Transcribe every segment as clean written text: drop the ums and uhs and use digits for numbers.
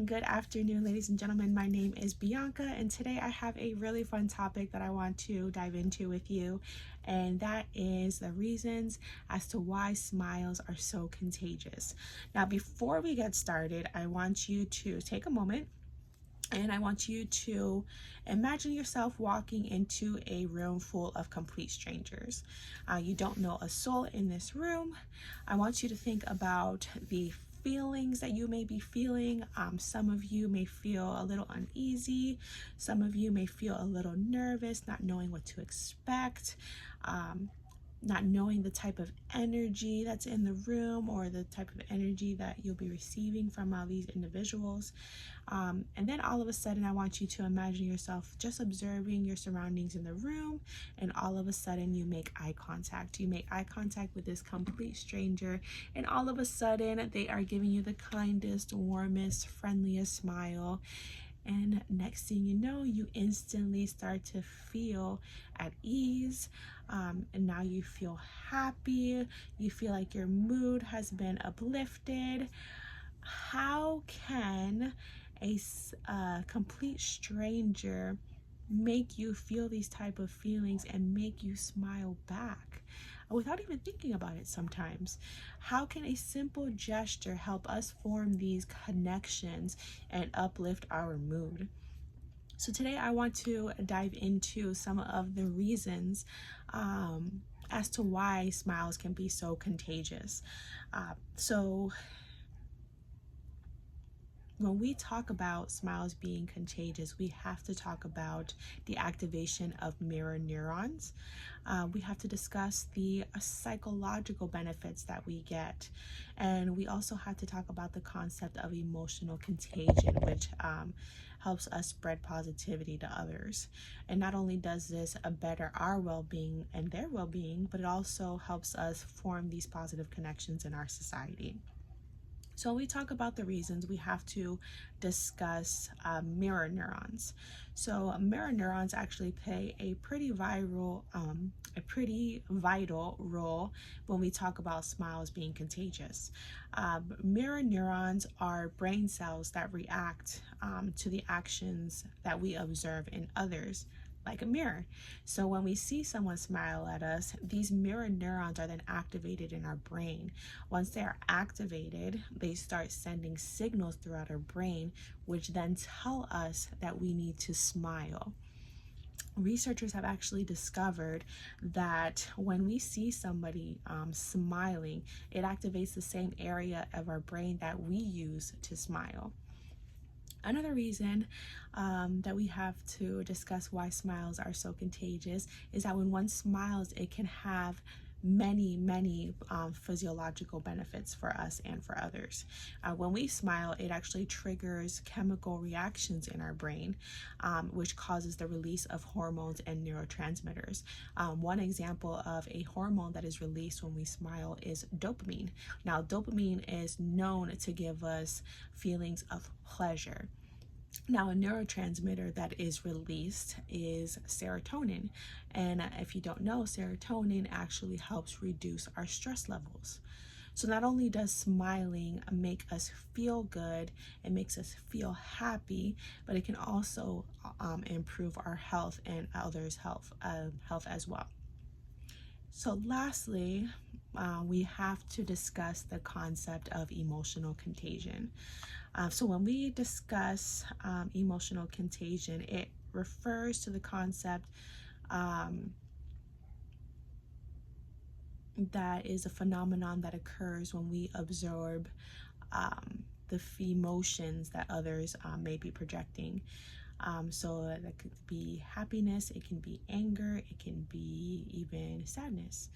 Good afternoon, ladies and gentlemen. My name is Bianca, and today I have a really fun topic that I want to dive into with you, and that is the reasons as to why smiles are so contagious. Now, before we get started, I want you to take a moment and I want you to imagine yourself walking into a room full of complete strangers. You don't know a soul in this room. I want you to think about the feelings that you may be feeling. Some of you may feel a little uneasy. Some of you may feel a little nervous, not knowing what to expect. Not knowing the type of energy that's in the room or the type of energy that you'll be receiving from these individuals. And then all of a sudden, I want you to imagine yourself just observing your surroundings in the room, and all of a sudden you make eye contact. You make eye contact with this complete stranger, and all of a sudden they are giving you the kindest, warmest, friendliest smile. And next thing you know, you instantly start to feel at ease. And now you feel happy. You feel like your mood has been uplifted. How can a complete stranger make you feel these type of feelings and make you smile back without even thinking about it sometimes? How can a simple gesture help us form these connections and uplift our mood? So today I want to dive into some of the reasons as to why smiles can be so contagious. So when we talk about smiles being contagious, we have to talk about the activation of mirror neurons. We have to discuss the psychological benefits that we get. And we also have to talk about the concept of emotional contagion, which helps us spread positivity to others. And not only does this better our well-being and their well-being, but it also helps us form these positive connections in our society. So when we talk about the reasons, we have to discuss mirror neurons. So mirror neurons actually play a pretty vital role when we talk about smiles being contagious. Mirror neurons are brain cells that react to the actions that we observe in others, like a mirror. So when we see someone smile at us, these mirror neurons are then activated in our brain. Once they are activated, they start sending signals throughout our brain, which then tell us that we need to smile. Researchers have actually discovered that when we see somebody smiling, it activates the same area of our brain that we use to smile. Another reason that we have to discuss why smiles are so contagious is that when one smiles, it can have many physiological benefits for us and for others. When we smile, it actually triggers chemical reactions in our brain, which causes the release of hormones and neurotransmitters. One example of a hormone that is released when we smile is dopamine. Now, dopamine is known to give us feelings of pleasure. Now, a neurotransmitter that is released is serotonin. And if you don't know, serotonin actually helps reduce our stress levels. So not only does smiling make us feel good, it makes us feel happy, but it can also improve our health and others' health as well. So lastly, we have to discuss the concept of emotional contagion. So when we discuss emotional contagion, it refers to the concept that is a phenomenon that occurs when we absorb the emotions that others may be projecting. So that could be happiness, it can be anger, it can be even sadness.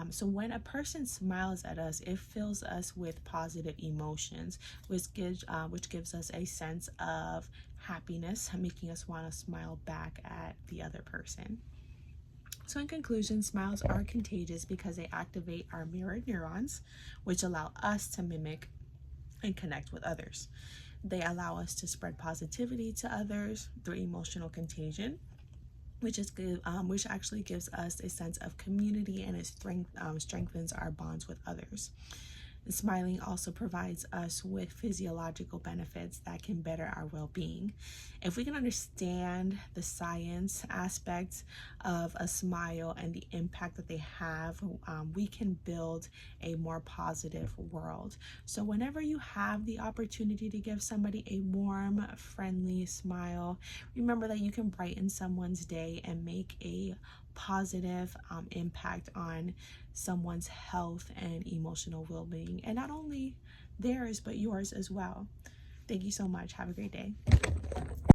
So when a person smiles at us, it fills us with positive emotions, which gives us a sense of happiness, making us want to smile back at the other person. So in conclusion, smiles are contagious because they activate our mirror neurons, which allow us to mimic and connect with others. They allow us to spread positivity to others through emotional contagion, which actually gives us a sense of community, and it strengthens our bonds with others. Smiling also provides us with physiological benefits that can better our well-being. If we can understand the science aspects of a smile and the impact that they have, we can build a more positive world. So whenever you have the opportunity to give somebody a warm, friendly smile, remember that you can brighten someone's day and make a positive impact on someone's health and emotional well-being, and not only theirs but yours as well. Thank you so much. Have a great day.